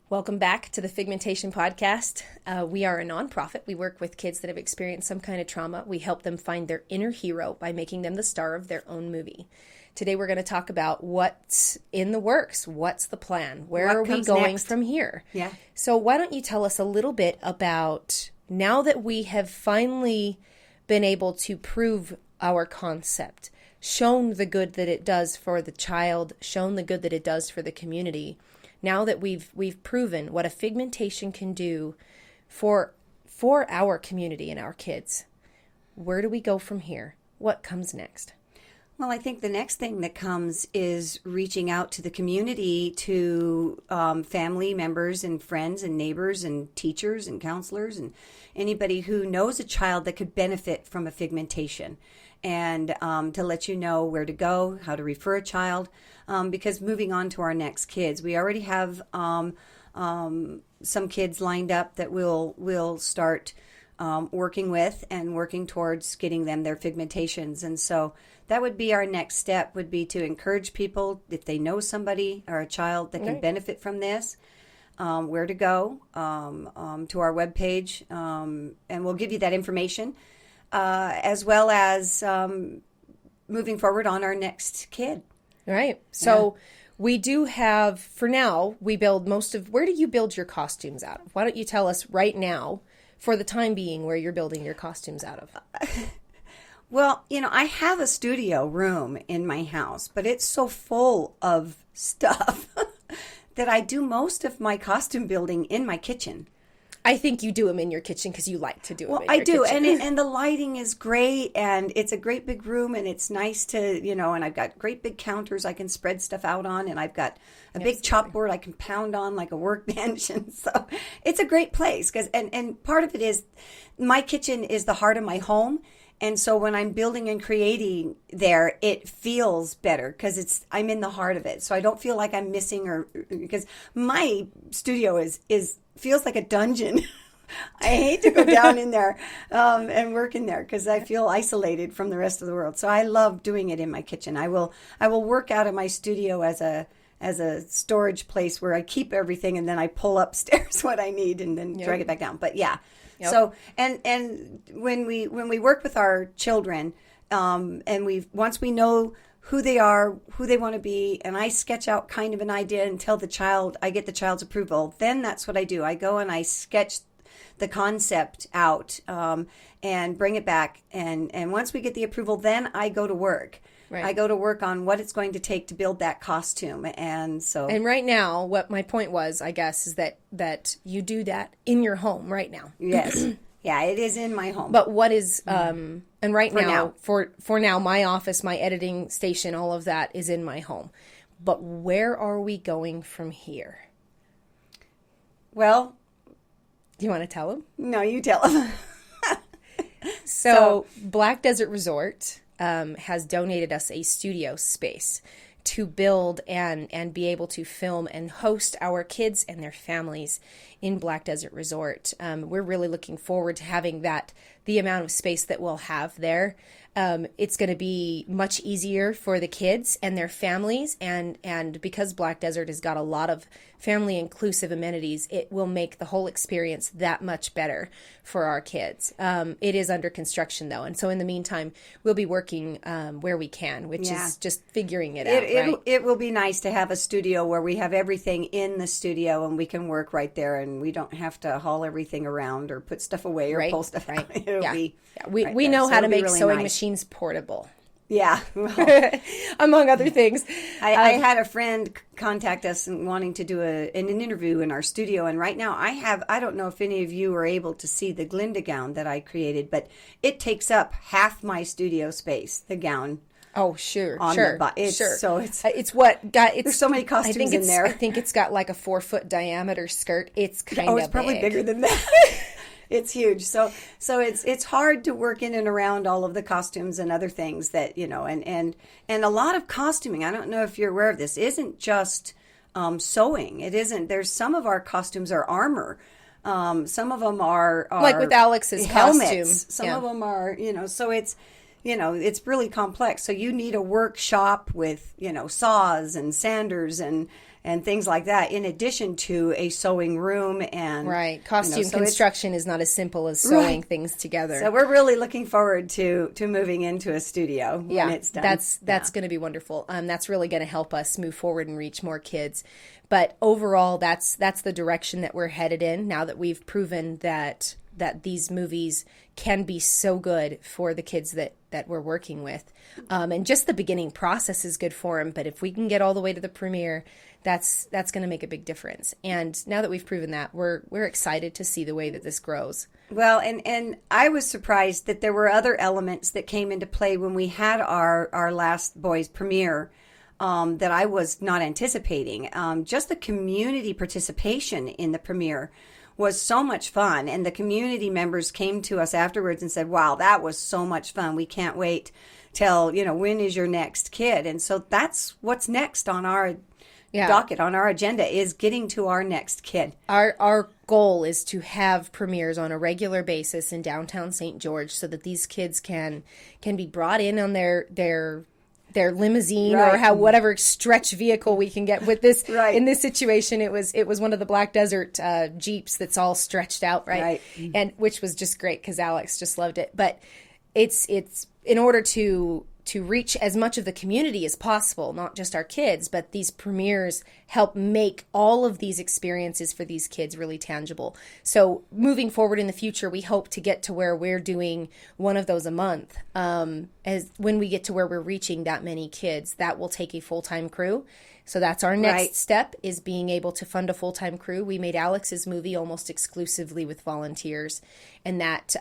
Welcome back to the Figmentation Podcast. We are a nonprofit. We work with kids that have experienced some kind of trauma. We help them find their inner hero by making them the star of their own movie. Today we're going to talk about what's in the works. What's the plan? Where are we going next from here? Yeah. So why don't you tell us a little bit about, now that we have finally been able to prove our concept, shown the good that it does for the child, shown the good that it does for the community. Now that we've proven what a figmentation can do for our community and our kids, where do we go from here? What comes next? Well, I think the next thing that comes is reaching out to the community, to family members and friends and neighbors and teachers and counselors and anybody who knows a child that could benefit from a figmentation, and to let you know where to go, how to refer a child, because moving on to our next kids, we already have some kids lined up that we'll start working with and working towards getting them their figmentations. And so that would be our next step, would be to encourage people, if they know somebody or a child that can benefit from this, where to go, to our webpage, and we'll give you that information, as well as moving forward on our next kid. Right. So we do have, for now, we build where do you build your costumes out of? Why don't you tell us right now, for the time being, where you're building your costumes out of? Well, I have a studio room in my house, but it's so full of stuff that I do most of my costume building in my kitchen. I think you do them in your kitchen because you like to do them in your kitchen. Well, I do, and the lighting is great, and it's a great big room, and it's nice to, and I've got great big counters I can spread stuff out on, and I've got a big chopboard I can pound on like a workbench, and so it's a great place, and part of it is my kitchen is the heart of my home. And so when I'm building and creating there, it feels better because I'm in the heart of it. So I don't feel like I'm missing, because my studio feels like a dungeon. I hate to go down in there and work in there because I feel isolated from the rest of the world. So I love doing it in my kitchen. I will work out of my studio as a storage place where I keep everything, and then I pull upstairs what I need and then drag it back down. But yeah. Yep. So and when we work with our children, and once we know who they are, who they want to be, and I sketch out kind of an idea and tell the child, I get the child's approval, then that's what I do. I go and I sketch the concept out, and bring it back, and once we get the approval, then I go to work. Right. I go to work on what it's going to take to build that costume. And right now, what my point was, I guess, is that you do that in your home right now. Yes. Yeah, it is in my home. But what is, and right now, for now, my office, my editing station, all of that is in my home. But where are we going from here? Well, do you want to tell them? No, you tell them. So Black Desert Resort has donated us a studio space to build and be able to film and host our kids and their families in Black Desert Resort. We're really looking forward to having the amount of space that we'll have there. It's going to be much easier for the kids and their families, and because Black Desert has got a lot of family inclusive amenities, it will make the whole experience that much better for our kids. It is under construction though, and so in the meantime, we'll be working where we can, which is just figuring it out. It will be nice to have a studio where we have everything in the studio and we can work right there, and we don't have to haul everything around or put stuff away or pull stuff out. We know how to make really sewing machines portable. Yeah. Among other things. I had a friend contact us and wanting to do an interview in our studio. And right now I don't know if any of you are able to see the Glinda gown that I created, but it takes up half my studio space, the gown. Oh, sure. So there's so many costumes in there. I think it's got like a 4-foot diameter skirt. It's kind of it's probably bigger than that. It's huge. So it's hard to work in and around all of the costumes and other things that, and a lot of costuming, I don't know if you're aware of this, isn't just sewing. It isn't. There's some of our costumes are armor. Some of them are like with Alex's helmets. Costume. Some of them are, so it's, it's really complex. So you need a workshop with, saws and sanders and and things like that, in addition to a sewing room and right. Costume so construction is not as simple as sewing things together. So we're really looking forward to moving into a studio when it's done. That's going to be wonderful. That's really going to help us move forward and reach more kids. But overall, that's the direction that we're headed in now that we've proven that these movies can be so good for the kids that we're working with. And just the beginning process is good for them. But if we can get all the way to the premiere, that's going to make a big difference. And now that we've proven that, we're excited to see the way that this grows. Well, and I was surprised that there were other elements that came into play when we had our last boys premiere that I was not anticipating. Just the community participation in the premiere was so much fun. And the community members came to us afterwards and said, wow, that was so much fun. We can't wait till, when is your next kid? And so that's what's next on our docket, on our agenda, is getting to our next kid. Our goal is to have premieres on a regular basis in downtown St. George so that these kids can be brought in on their limousine or whatever stretch vehicle we can get with this. In this situation, it was one of the Black Desert Jeeps that's all stretched out, right? And which was just great because Alex just loved it. But it's in order to reach as much of the community as possible, not just our kids, but these premieres help make all of these experiences for these kids really tangible. So moving forward in the future, we hope to get to where we're doing one of those a month. As when we get to where we're reaching that many kids, that will take a full-time crew. So that's our next step, is being able to fund a full-time crew. We made Alex's movie almost exclusively with volunteers, and that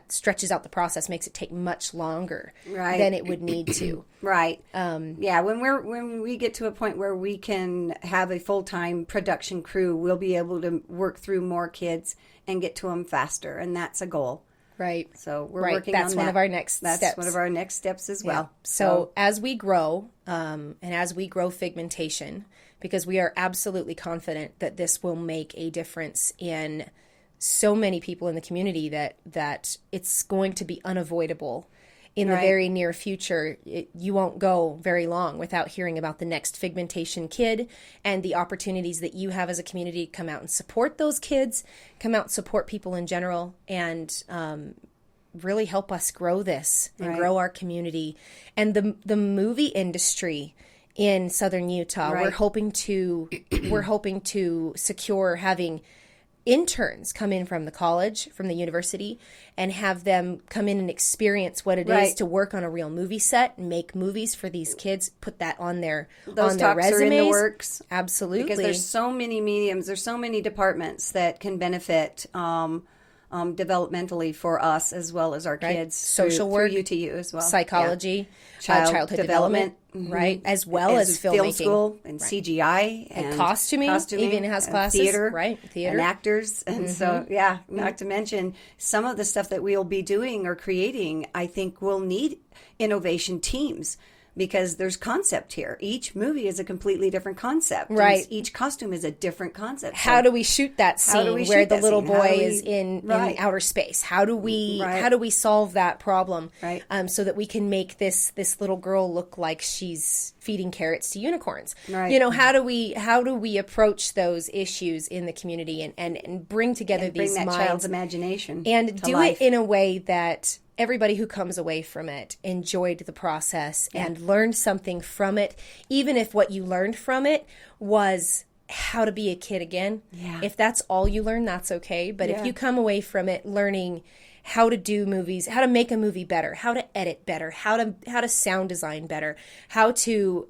stretches out the process, makes it take much longer than it would need to. When we get to a point where we can have a full-time production crew, we'll be able to work through more kids and get to them faster, and that's a goal. Right. So we're working on that. That's one of our next steps. That's one of our next steps as well. Yeah. So as we grow, and as we grow Figmentation, because we are absolutely confident that this will make a difference in so many people in the community that it's going to be unavoidable in the very near future. You won't go very long without hearing about the next Figmentation kid and the opportunities that you have as a community to come out and support those kids, come out and support people in general, and really help us grow this and grow our community. And the movie industry in Southern Utah, we're hoping to secure having interns come in from the college, from the university, and have them come in and experience what it is to work on a real movie set and make movies for these kids, put that on their resumes. Are in the works. Absolutely. Because there's so many mediums, there's so many departments that can benefit developmentally for us as well as our kids. Social work, through UTU as well. Psychology, childhood development, right? As well as filmmaking. Film school and CGI and costuming even has classes. Theater, theater. And actors. And so, not to mention some of the stuff that we'll be doing or creating, I think we'll need innovation teams. Because there's concept here. Each movie is a completely different concept. Right. Each costume is a different concept. How do we shoot that scene where the little boy is in outer space? How do we solve that problem? Right. So that we can make this little girl look like she's feeding carrots to unicorns. Right. How do we approach those issues in the community and bring together these bring that minds, child's imagination and do life. it in a way that everybody who comes away from it enjoyed the process and learned something from it, even if what you learned from it was how to be a kid again. Yeah. If that's all you learn, that's okay. But if you come away from it learning how to do movies, how to make a movie better, how to edit better, how to sound design better, how to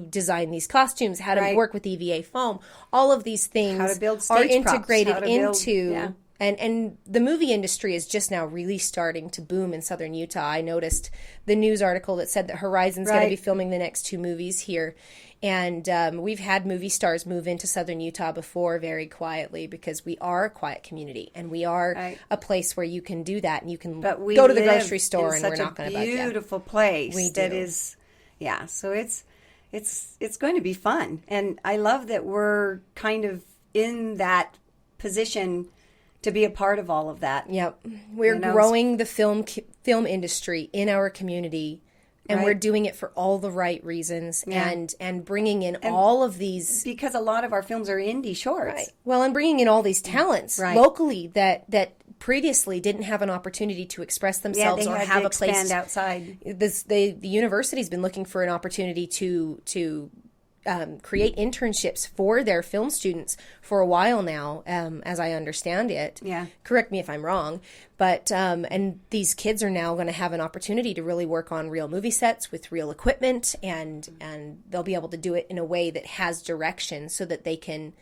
design these costumes, how to work with EVA foam, all of these things how to build are stage integrated props, into. And the movie industry is just now really starting to boom in Southern Utah. I noticed the news article that said that Horizon's going to be filming the next 2 movies here. And we've had movie stars move into Southern Utah before very quietly because we are a quiet community and we are a place where you can do that and you can go to the grocery store and we're not going to bug you. Beautiful place. We that do. is, so it's going to be fun. And I love that we're kind of in that position to be a part of all of that. Yep. We're growing the film industry in our community And right. we're doing it for all the right reasons, Yeah. and bringing in all of these, because a lot of our films are indie shorts. right. Well, and bringing in all these talents Right. locally that previously didn't have an opportunity to express Yeah, themselves they or had have to a place. expand outside. The university's been looking for an opportunity to create internships for their film students for a while now, as I understand it. Yeah. Correct me if I'm wrong, but and these kids are now going to have an opportunity to really work on real movie sets with real equipment, and they'll be able to do it in a way that has direction, so that they can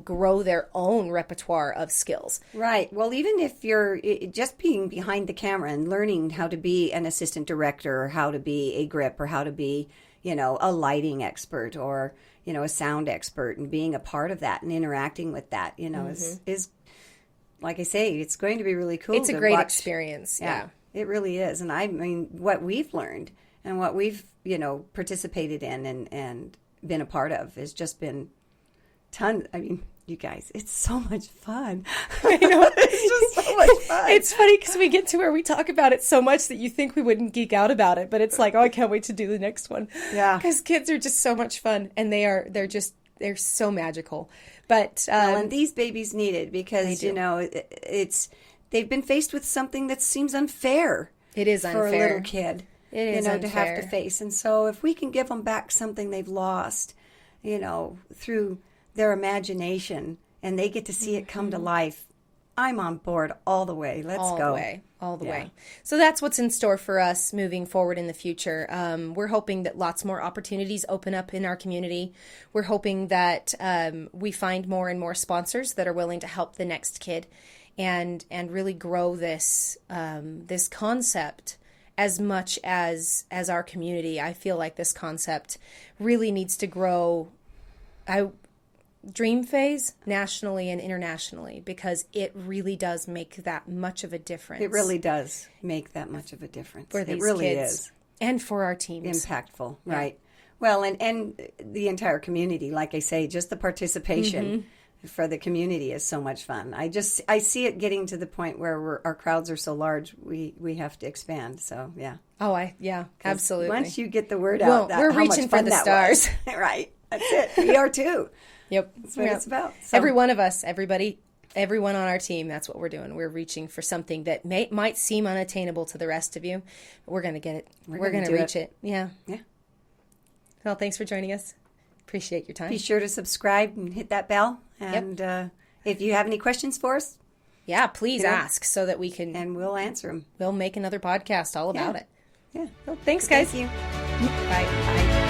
grow their own repertoire of skills. Right. Well, even if you're just being behind the camera and learning how to be an assistant director, or how to be a grip, or how to be, a lighting expert, or, a sound expert, and being a part of that and interacting with that, is like I say, it's going to be really cool. It's a to great watch. experience. Yeah. It really is. And I mean, what we've learned and what we've, participated in and been a part of has just been tons. I mean, you guys, it's so much fun. I know. It's just so much fun. It's funny because we get to where we talk about it so much that you think we wouldn't geek out about it, but it's like, oh, I can't wait to do the next one. Yeah. Because kids are just so much fun, and they're so magical. But and these babies need it because, They do. they've been faced with something that seems unfair. It is for unfair. a little kid. It is to have unfair. to face. And so if we can give them back something they've lost, through their imagination, and they get to see it come to life, I'm on board all the way. Let's all go. the way, all the Yeah. way. So that's what's in store for us moving forward in the future. We're hoping that lots more opportunities open up in our community. We're hoping that we find more and more sponsors that are willing to help the next kid, and really grow this this concept as much as our community. I feel like this concept really needs to grow. Dream phase nationally and internationally, because it really does make that much of a difference. It really does make that much of a difference. for these it really kids is and for our teams. impactful, right? Well, and the entire community, like I say, just the participation for the community is so much fun. I see it getting to the point where our crowds are so large, we have to expand. So yeah. Oh, absolutely. Once you get the word Well, out, we're how much reaching for fun the that stars. was. Right? That's it. We are too. Yep. That's what it's about. So, Every one of us, everyone on our team, that's what we're doing. We're reaching for something that might seem unattainable to the rest of you, but we're going to get it. We're going to reach it. Yeah. Yeah. Well, thanks for joining us. Appreciate your time. Be sure to subscribe and hit that bell. And if you have any questions for us, Yeah, please ask so that we can. and we'll answer them. We'll make another podcast all about it. Yeah. Well, thanks, guys. Thank you. Bye. Bye.